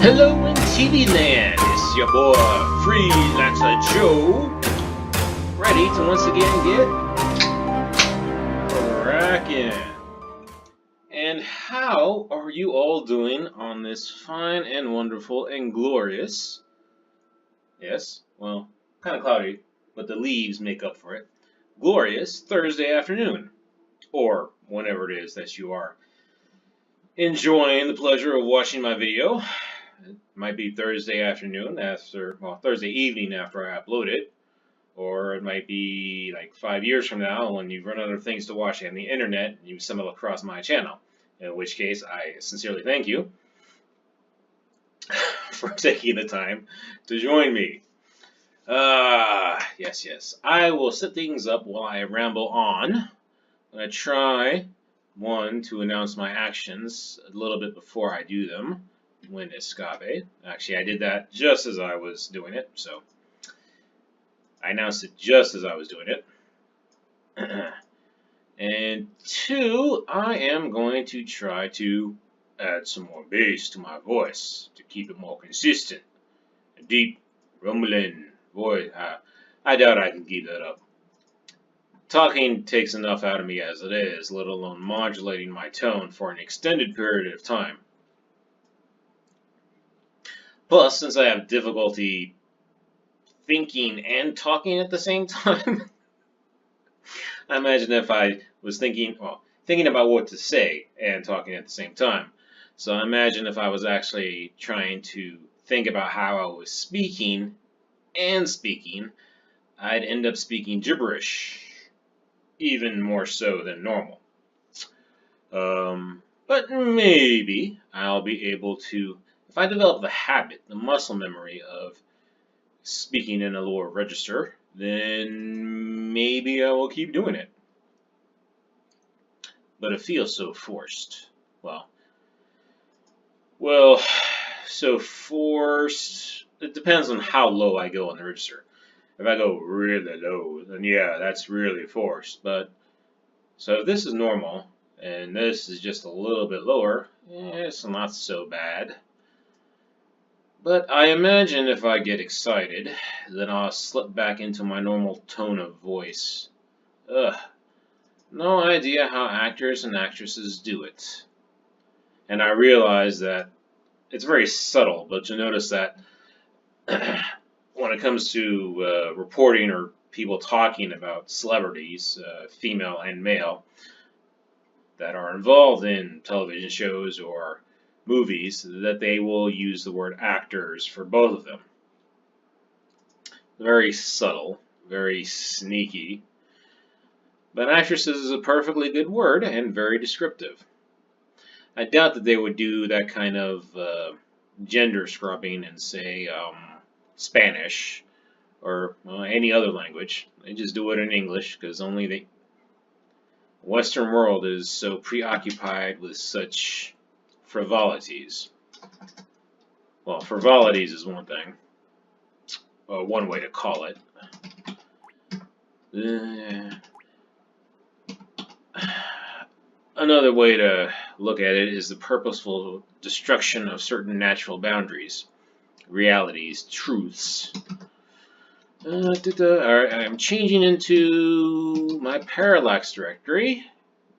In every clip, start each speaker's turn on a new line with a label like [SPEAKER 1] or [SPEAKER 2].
[SPEAKER 1] Hello in TV land, it's your boy Freelancer Joe, ready to once again get cracking. And how are you all doing on this fine and wonderful and glorious, yes, well, kind of cloudy, but the leaves make up for it, glorious Thursday afternoon, or whenever it is that you are enjoying the pleasure of watching my video. It might be Thursday afternoon Thursday evening after I upload it, or it might be like 5 years from now when you've run out of things to watch on the internet and you stumble across my channel. In which case, I sincerely thank you for taking the time to join me. Yes. I will set things up while I ramble on. I'm going to try, to announce my actions a little bit before I do them. When escape. Actually, I did that just as I was doing it, so I announced it just as I was doing it. And 2, I am going to try to add some more bass to my voice to keep it more consistent. A deep, rumbling voice. I doubt I can keep that up. Talking takes enough out of me as it is, let alone modulating my tone for an extended period of time. Plus, since I have difficulty thinking and talking at the same time, I imagine if I was thinking about what to say and talking at the same time. So I imagine if I was actually trying to think about how I was speaking, I'd end up speaking gibberish, even more so than normal. But maybe I'll be able to, if I develop the habit, the muscle memory of speaking in a lower register, then maybe I will keep doing it. But it feels so forced. Well, so forced. It depends on how low I go on the register. If I go really low, then yeah, that's really forced. But so if this is normal and this is just a little bit lower, it's not so bad. But I imagine if I get excited, then I'll slip back into my normal tone of voice. No idea how actors and actresses do it. And I realize that it's very subtle, but you'll notice that when it comes to reporting or people talking about celebrities, female and male, that are involved in television shows or movies, that they will use the word actors for both of them. Very subtle, very sneaky. But actresses is a perfectly good word and very descriptive. I doubt that they would do that kind of gender scrubbing in, say, Spanish or any other language. They just do it in English because only the Western world is so preoccupied with such frivolities. Well, frivolities is one thing, one way to call it. Another way to look at it is the purposeful destruction of certain natural boundaries, realities, truths. Alright, I'm changing into my parallax directory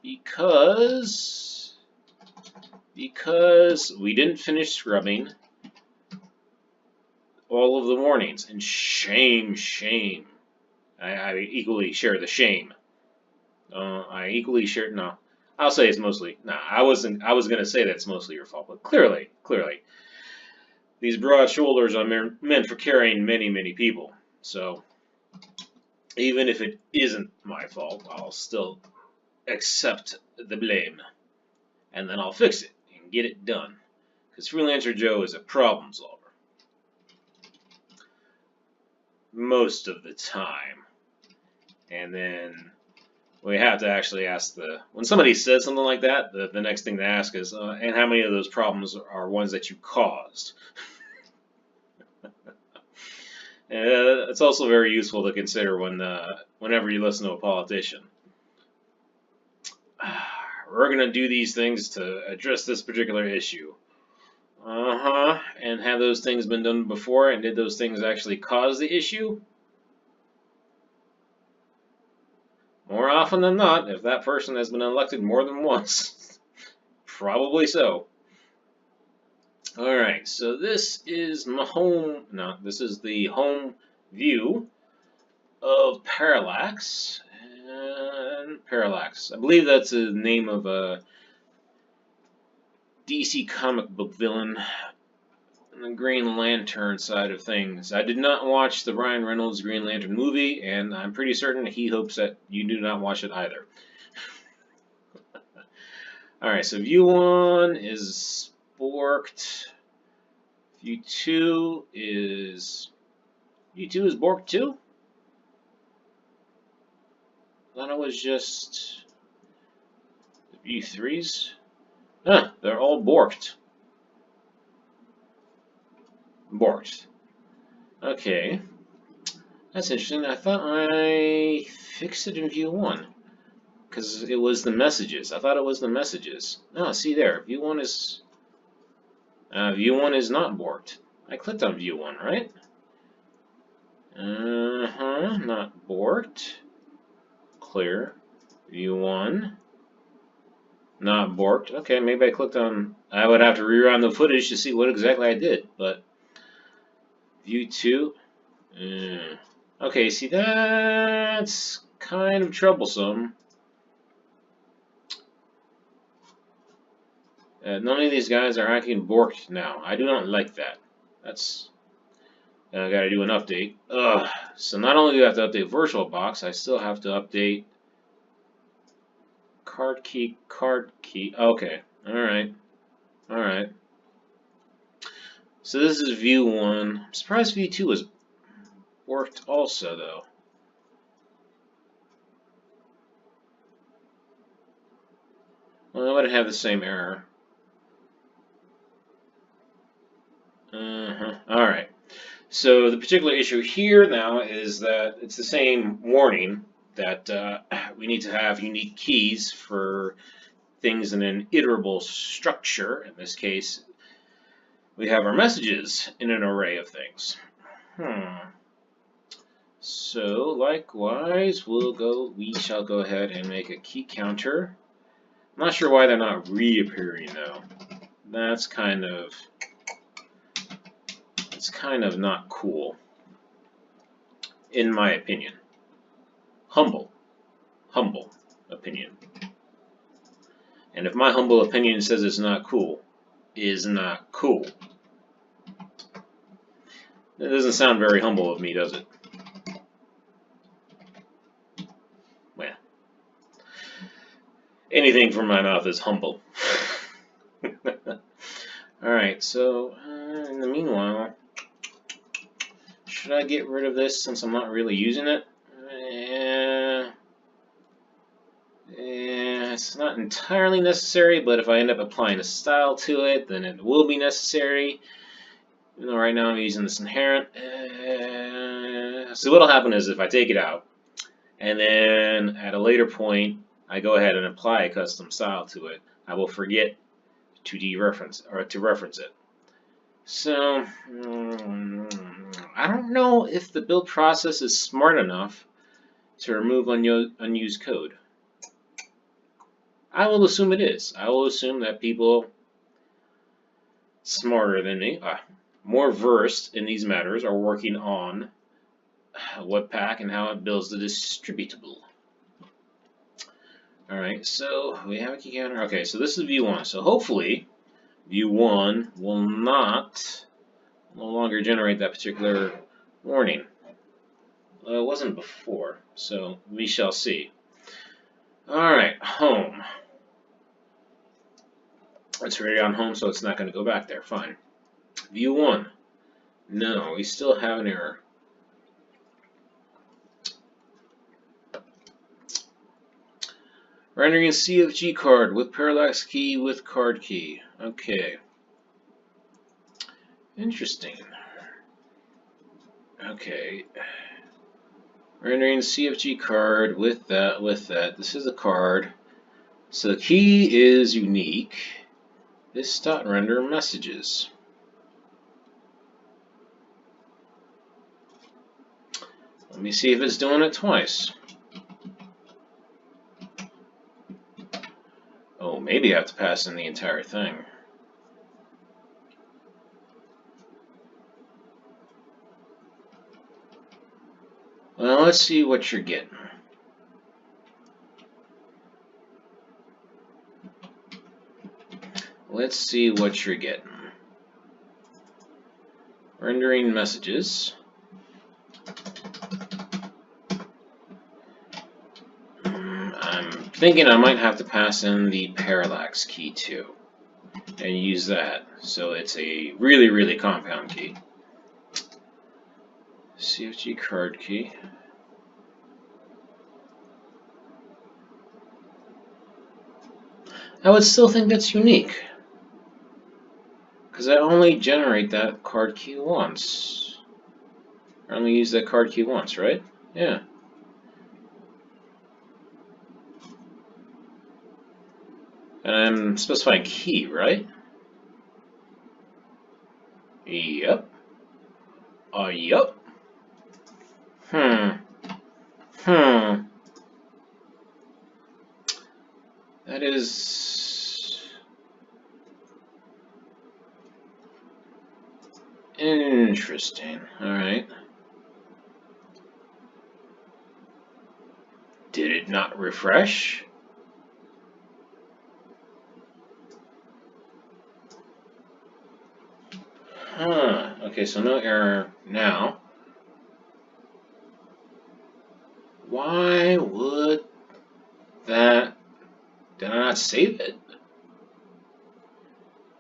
[SPEAKER 1] because we didn't finish scrubbing all of the warnings, and shame. I equally share the shame. I equally share. No, I'll say it's mostly. I was gonna say that it's mostly your fault, but clearly, these broad shoulders are meant for carrying many people. So even if it isn't my fault, I'll still accept the blame, and then I'll fix it and get it done. Because Freelancer Joe is a problem solver. Most of the time. And then we have to actually ask when somebody says something like that, the next thing to ask is, and how many of those problems are ones that you caused? It's also very useful to consider whenever you listen to a politician. We're going to do these things to address this particular issue. And have those things been done before, and did those things actually cause the issue? More often than not, if that person has been elected more than once, probably so. Alright, so this is my home, no, this is the home view of Parallax. And Parallax, I believe that's the name of a DC comic book villain on the Green Lantern side of things. I did not watch the Ryan Reynolds Green Lantern movie, and I'm pretty certain he hopes that you do not watch it either. Alright, so view 1 is borked. View 2 is borked too? I thought it was just view 3's. Huh, they're all borked. Borked. Okay. That's interesting. I thought I fixed it in view 1. Because it was the messages. I thought it was the messages. Oh, see there. View 1 is not borked. I clicked on view 1, right? Not borked. Clear. View 1. Not borked. Okay, maybe I clicked on... I would have to rerun the footage to see what exactly I did, but... View 2. Okay, see, that's kind of troublesome. None of these guys are acting borked now. I do not like that. That's... I gotta do an update. Ugh. So not only do I have to update VirtualBox, I still have to update card key. Okay. Alright. Alright. So this is view 1. I'm surprised view 2 was borked also, though. Well, I would have the same error. Alright. So the particular issue here now is that it's the same warning that we need to have unique keys for things in an iterable structure. In this case, we have our messages in an array of things. So likewise, we shall go ahead and make a key counter. I'm not sure why they're not reappearing though. That's kind of not cool, in my opinion. Humble opinion. And if my humble opinion says it's not cool, is not cool. It doesn't sound very humble of me, does it? Well, anything from my mouth is humble. Alright, so in the meanwhile, should I get rid of this since I'm not really using it? It's not entirely necessary, but if I end up applying a style to it, then it will be necessary. Even though right now I'm using this inherent. So what'll happen is if I take it out, and then at a later point I go ahead and apply a custom style to it, I will forget to dereference or to reference it. So I don't know if the build process is smart enough to remove unused code. I will assume it is. I will assume that people smarter than me, more versed in these matters, are working on Webpack and how it builds the distributable. Alright, so we have a key counter. Okay, so this is view 1. So hopefully view 1 will no longer generate that particular warning. It wasn't before, so we shall see. Alright, home. It's already on home, so it's not going to go back there. Fine. View 1. No, we still have an error. Rendering a CFG card with parallax key with card key. Okay. Interesting. Okay. Rendering CFG card with that. This is a card. So the key is unique. This dot render messages. Let me see if it's doing it twice. Oh, maybe I have to pass in the entire thing. Well, let's see what you're getting. Let's see what you're getting. Rendering messages. I'm thinking I might have to pass in the parallax key too, and use that. So it's a really, really compound key. CFG card key. I would still think that's unique, because I only generate that card key once. I only use that card key once, right? Yeah. And I'm specifying key, right? Yep. Yep. That is interesting. Alright. Did it not refresh? Okay, so no error now. Why would that... Did I not save it?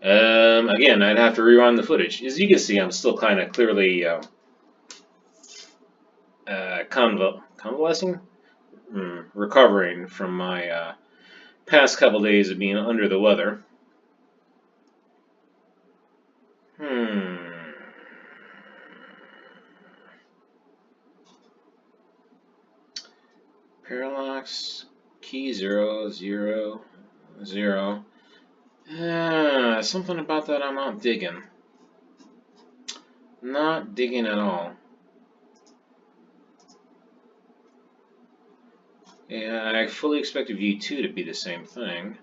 [SPEAKER 1] Again, I'd have to rerun the footage. As you can see, I'm still kind of clearly convalescing? Recovering from my past couple days of being under the weather. Parallax, key 0, 0, 0. Something about that I'm not digging. Not digging at all. Yeah, I fully expected view 2 to be the same thing.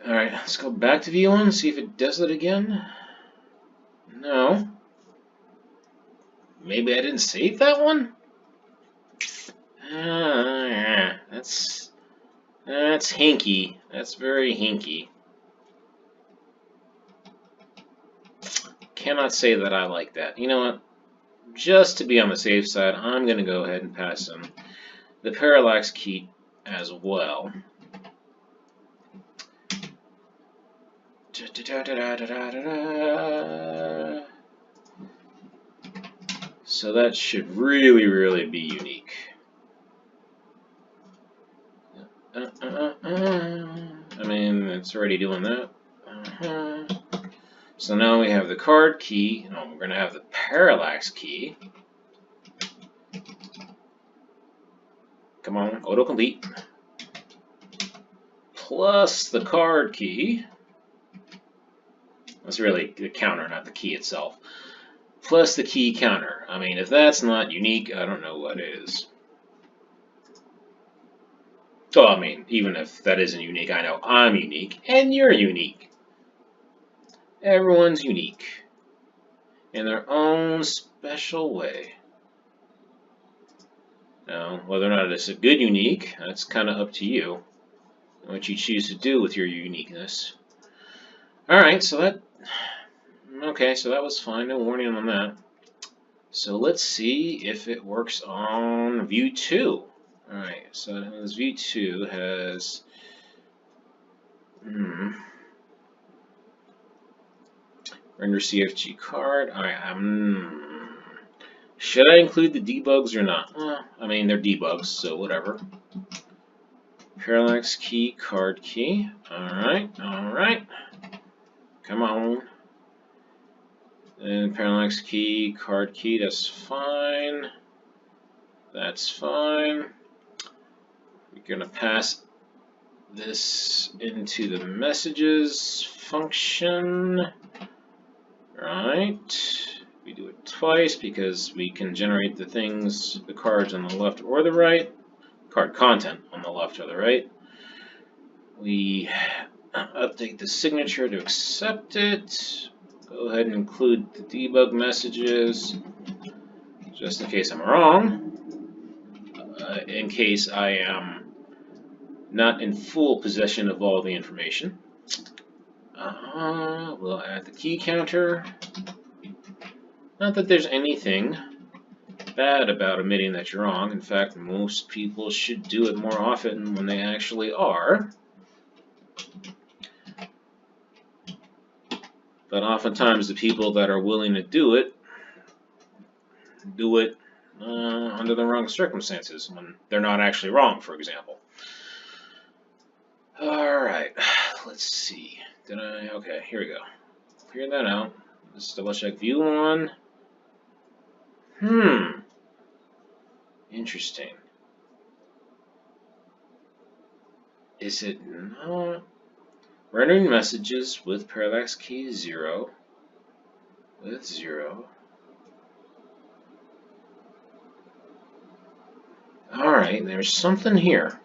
[SPEAKER 1] Alright, let's go back to view 1, see if it does it again. No. Maybe I didn't save that one? Yeah, that's hinky. That's very hinky. Cannot say that I like that. You know what? Just to be on the safe side, I'm going to go ahead and pass in the parallax key as well. So that should really, really be unique. I mean, it's already doing that. So now we have the card key. No, we're going to have the parallax key. Come on, autocomplete. Plus the card key. That's really the counter, not the key itself. Plus the key counter. I mean, if that's not unique, I don't know what is. So, I mean, even if that isn't unique, I know I'm unique, and you're unique. Everyone's unique in their own special way. Now, whether or not it's a good unique, that's kind of up to you. What you choose to do with your uniqueness. Alright, so that... Okay, so that was fine. No warning on that. So let's see if it works on view 2. Alright, so this view 2 has... Render CFG card. Alright, should I include the debugs or not? Well, I mean, they're debugs, so whatever. Parallax key, card key. Alright, alright. Come on. And parallax key, card key, that's fine. That's fine. We're going to pass this into the messages function. Right. We do it twice because we can generate the cards on the left or the right, card content on the left or the right. We update the signature to accept it. Go ahead and include the debug messages, just in case I'm wrong. In case I am not in full possession of all the information. We'll add the key counter. Not that there's anything bad about admitting that you're wrong. In fact, most people should do it more often when they actually are. But oftentimes the people that are willing to do it under the wrong circumstances, when they're not actually wrong, for example. Alright, let's see. Okay, here we go. Clear that out. Let's double check view on. Interesting. Is it not? Rendering messages with parallax key 0 with 0. Alright, there's something here.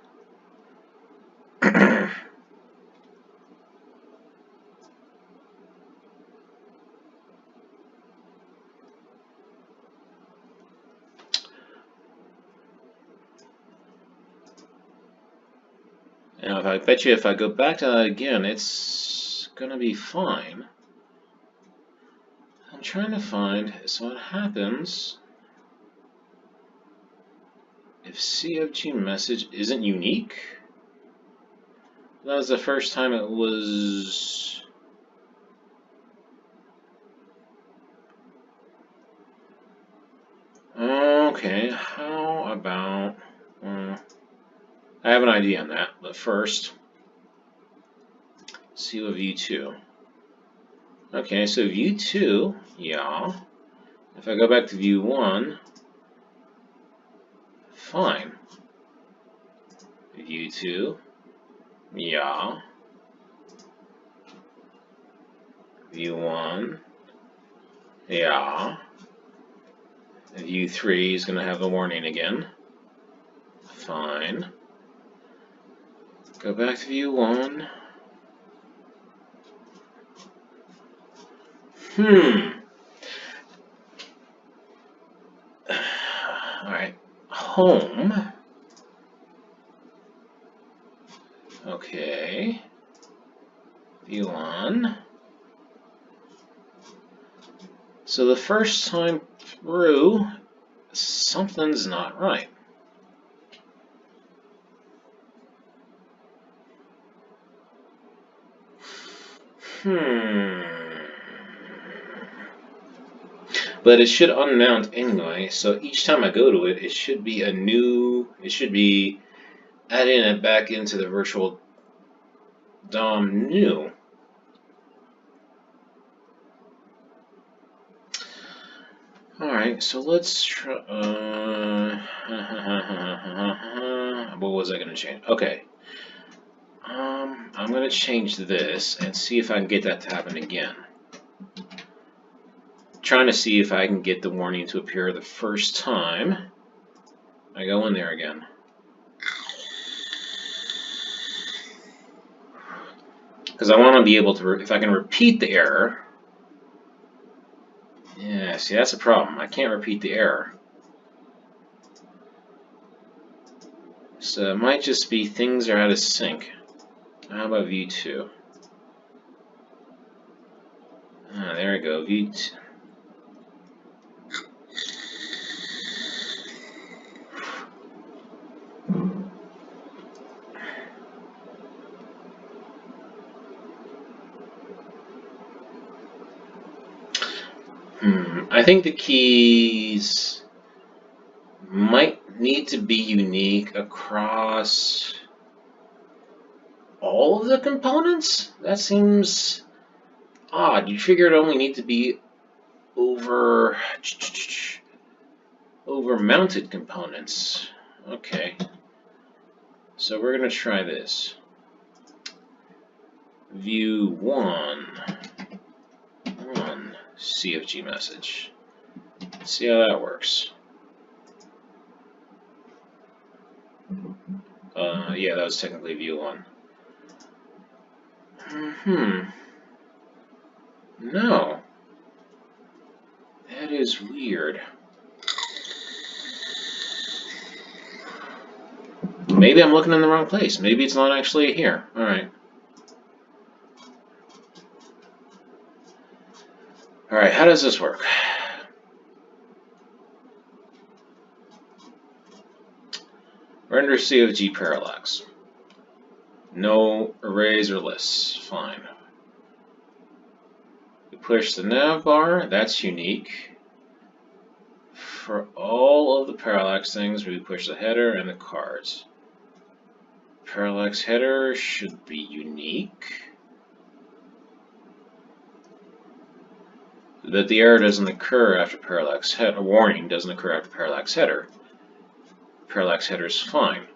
[SPEAKER 1] Now, I bet you if I go back to that again, it's gonna be fine. I'm trying to find, so what happens if CFG message isn't unique? That was the first time it was... Okay, how about... I have an idea on that, but first, see what view 2. Okay, so view 2, yeah. If I go back to view 1, fine. View 2, yeah. View 1, yeah. View 3 is going to have a warning again. Fine. Go back to view 1. Alright. Home. Okay. View 1. So the first time through, something's not right. But it should unmount anyway, so each time I go to it, it should be adding it back into the virtual DOM new. Alright, so let's try, what was I going to change? Okay. I'm going to change this and see if I can get that to happen again. Trying to see if I can get the warning to appear the first time I go in there again. Because I want to be able to, if I can repeat the error. Yeah, see, that's a problem. I can't repeat the error. So it might just be things are out of sync. How about view 2? Ah, there we go, view 2. I think the keys might need to be unique across all of the components? That seems odd. You figure it only need to be over mounted components. Okay. So we're going to try this. view one CFG message. Let's see how that works. Yeah, that was technically view one. No. That is weird. Maybe I'm looking in the wrong place. Maybe it's not actually here. Alright. Alright, how does this work? Render CFG parallax. No arrays or lists. Fine. We push the nav bar. That's unique. For all of the parallax things, we push the header and the cards. Parallax header should be unique. So that the error doesn't occur after parallax header. A warning doesn't occur after parallax header. Parallax header is fine.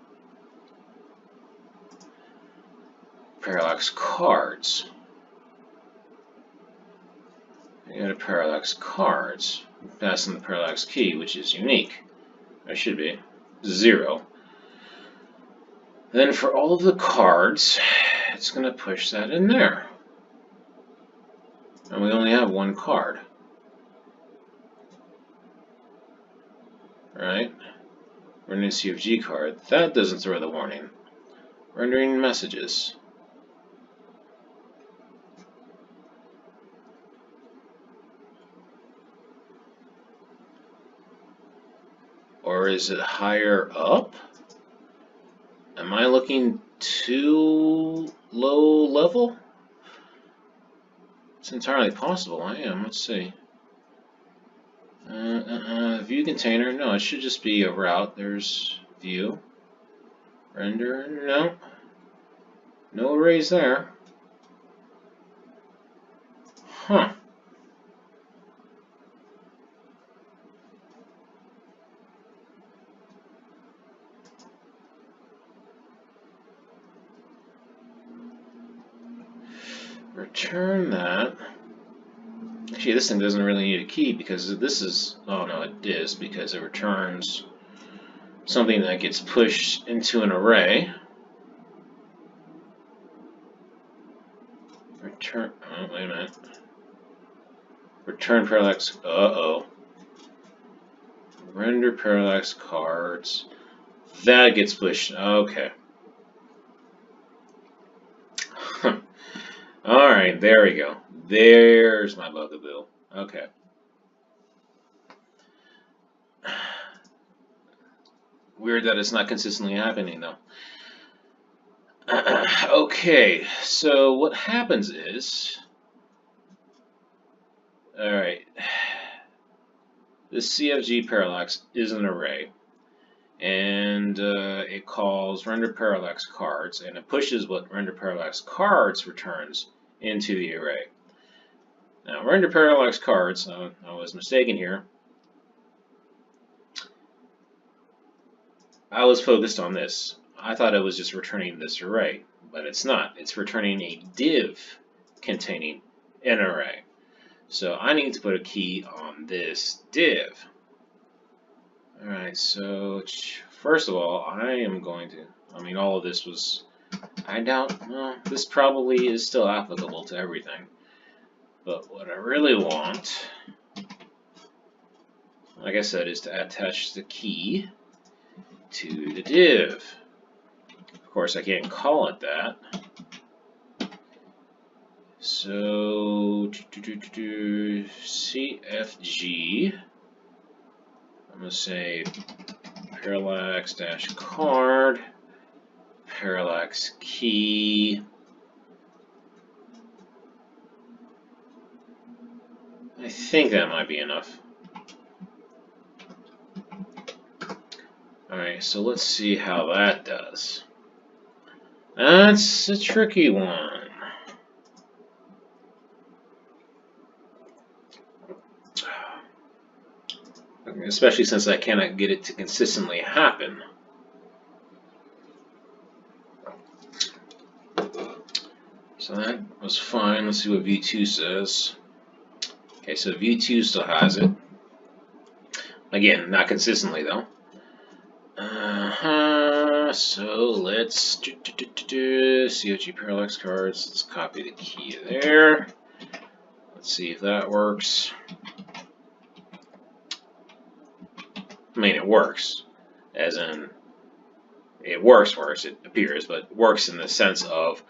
[SPEAKER 1] Parallax cards. I got a parallax cards. Pass in the parallax key, which is unique. That should be 0. Then for all of the cards, it's going to push that in there. And we only have one card. Right? Rendering CFG card. That doesn't throw the warning. Rendering messages. Or is it higher up? Am I looking too low level? It's entirely possible. I am. Let's see. View container. No, it should just be a route. There's view. Render. No. No arrays there. Huh. Return that. Actually, this thing doesn't really need a key because this is, oh no, it is because it returns something that gets pushed into an array. Return, oh, wait a minute. Return parallax, uh-oh. Render parallax cards. That gets pushed, okay. Alright, there we go. There's my bugaboo. Okay. Weird that it's not consistently happening, though. Okay, so what happens is... Alright. This CFG parallax is an array. And it calls render parallax cards, and it pushes what render parallax cards returns into the array. Now, render parallax cards, I was mistaken here. I was focused on this. I thought it was just returning this array, but it's not. It's returning a div containing an array. So I need to put a key on this div. Alright, so first of all, I am going to, all of this was, I doubt, well, this probably is still applicable to everything. But what I really want, like I said, is to attach the key to the div. Of course, I can't call it that. So, CFG, I'm going to say parallax-card, parallax key. I think that might be enough. Alright, so let's see how that does. That's a tricky one. Especially since I cannot get it to consistently happen. So that was fine. Let's see what V2 says. Okay, so V2 still has it. Again, not consistently though. So let's COG parallax cards. Let's copy the key there. Let's see if that works. I mean, it works, as in it works, it appears, but works in the sense of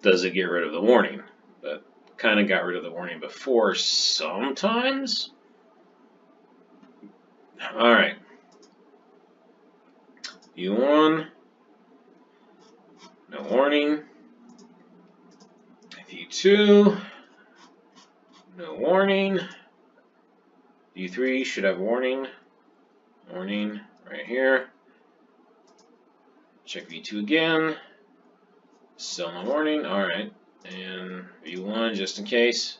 [SPEAKER 1] does it get rid of the warning? But kind of got rid of the warning before sometimes. All right. V1, no warning. V2, no warning. V3 should have warning. Warning right here. Check V2 again. Still no warning. Alright. And V1 just in case.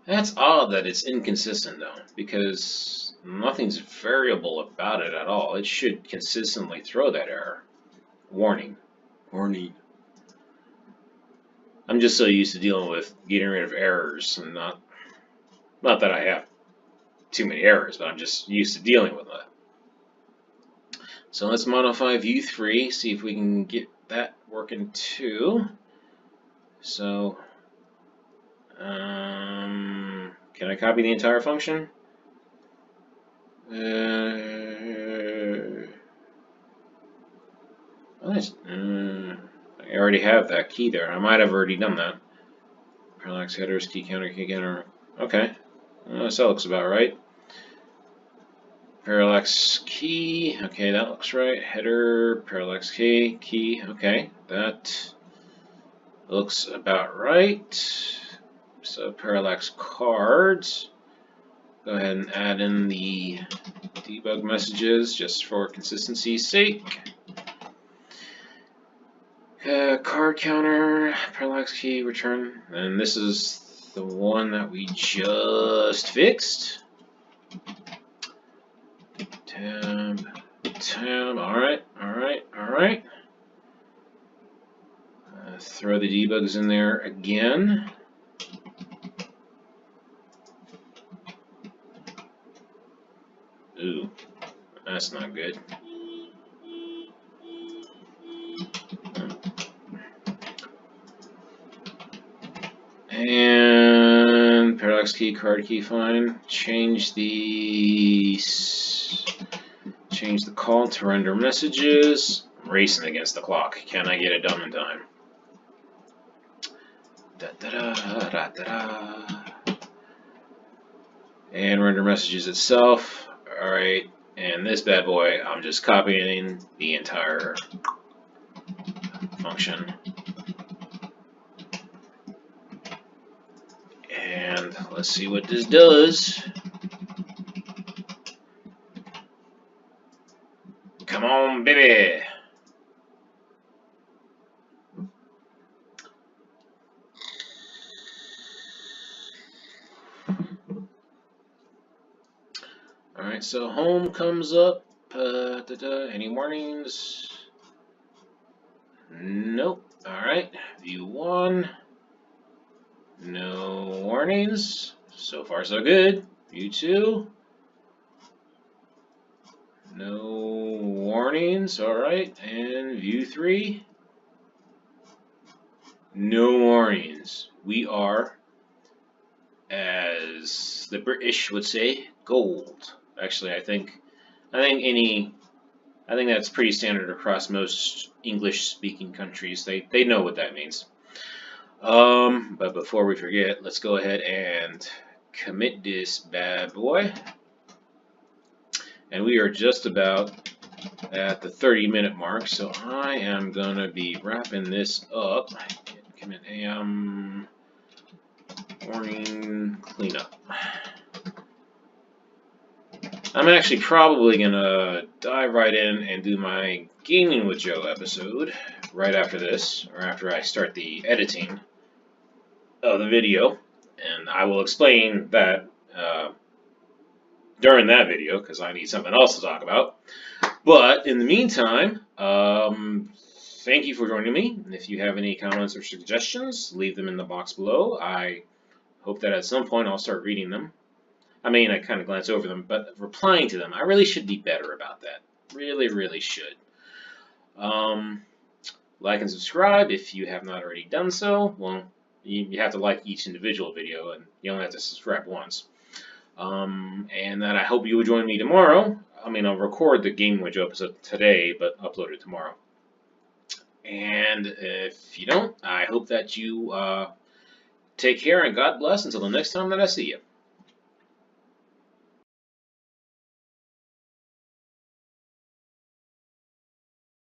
[SPEAKER 1] That's odd that it's inconsistent though, because nothing's variable about it at all. It should consistently throw that error. Warning. Warning. I'm just so used to dealing with getting rid of errors, and not that I have too many errors, but I'm just used to dealing with that. So let's modify View3, see if we can get that working too. So, can I copy the entire function? I already have that key there. I might have already done that. Parallax headers, key counter. Okay, so that looks about right. Parallax key, okay, that looks right. Header, parallax key, okay, that looks about right. So parallax cards, go ahead and add in the debug messages just for consistency's sake. Card counter, parallax key, return, and this is the one that we just fixed. Tab, alright. Throw the debugs in there again. Ooh, that's not good. And parallax key, card key, fine. Change the call to render messages. I'm racing against the clock. Can I get it done in time? And render messages itself. Alright, and this bad boy, I'm just copying the entire function. And let's see what this does. Come on, baby! Alright, so home comes up. Any warnings? Nope. Alright, view 1. No warnings. So far, so good. View 2. No warnings. Alright, and view 3. No warnings. We are, as the British would say, gold. Actually, I think that's pretty standard across most English-speaking countries. They know what that means. But before we forget, let's go ahead and commit this bad boy. And we are just about at the 30-minute mark, so I am gonna be wrapping this up. Commit AM warning cleanup. I'm actually probably gonna dive right in and do my Gaming with Joe episode right after this, or after I start the editing of the video, and I will explain that during that video because I need something else to talk about. But in the meantime, thank you for joining me. And if you have any comments or suggestions, leave them in the box below. I hope that at some point I'll start reading them. I mean, I kind of glance over them, but replying to them, I really should be better about that. Really should. Like and subscribe if you have not already done so. Well, you have to like each individual video, and you only have to subscribe once. And then I hope you will join me tomorrow. I mean, I'll record the Game Window episode today, but upload it tomorrow. And if you don't, I hope that you take care and God bless until the next time that I see you.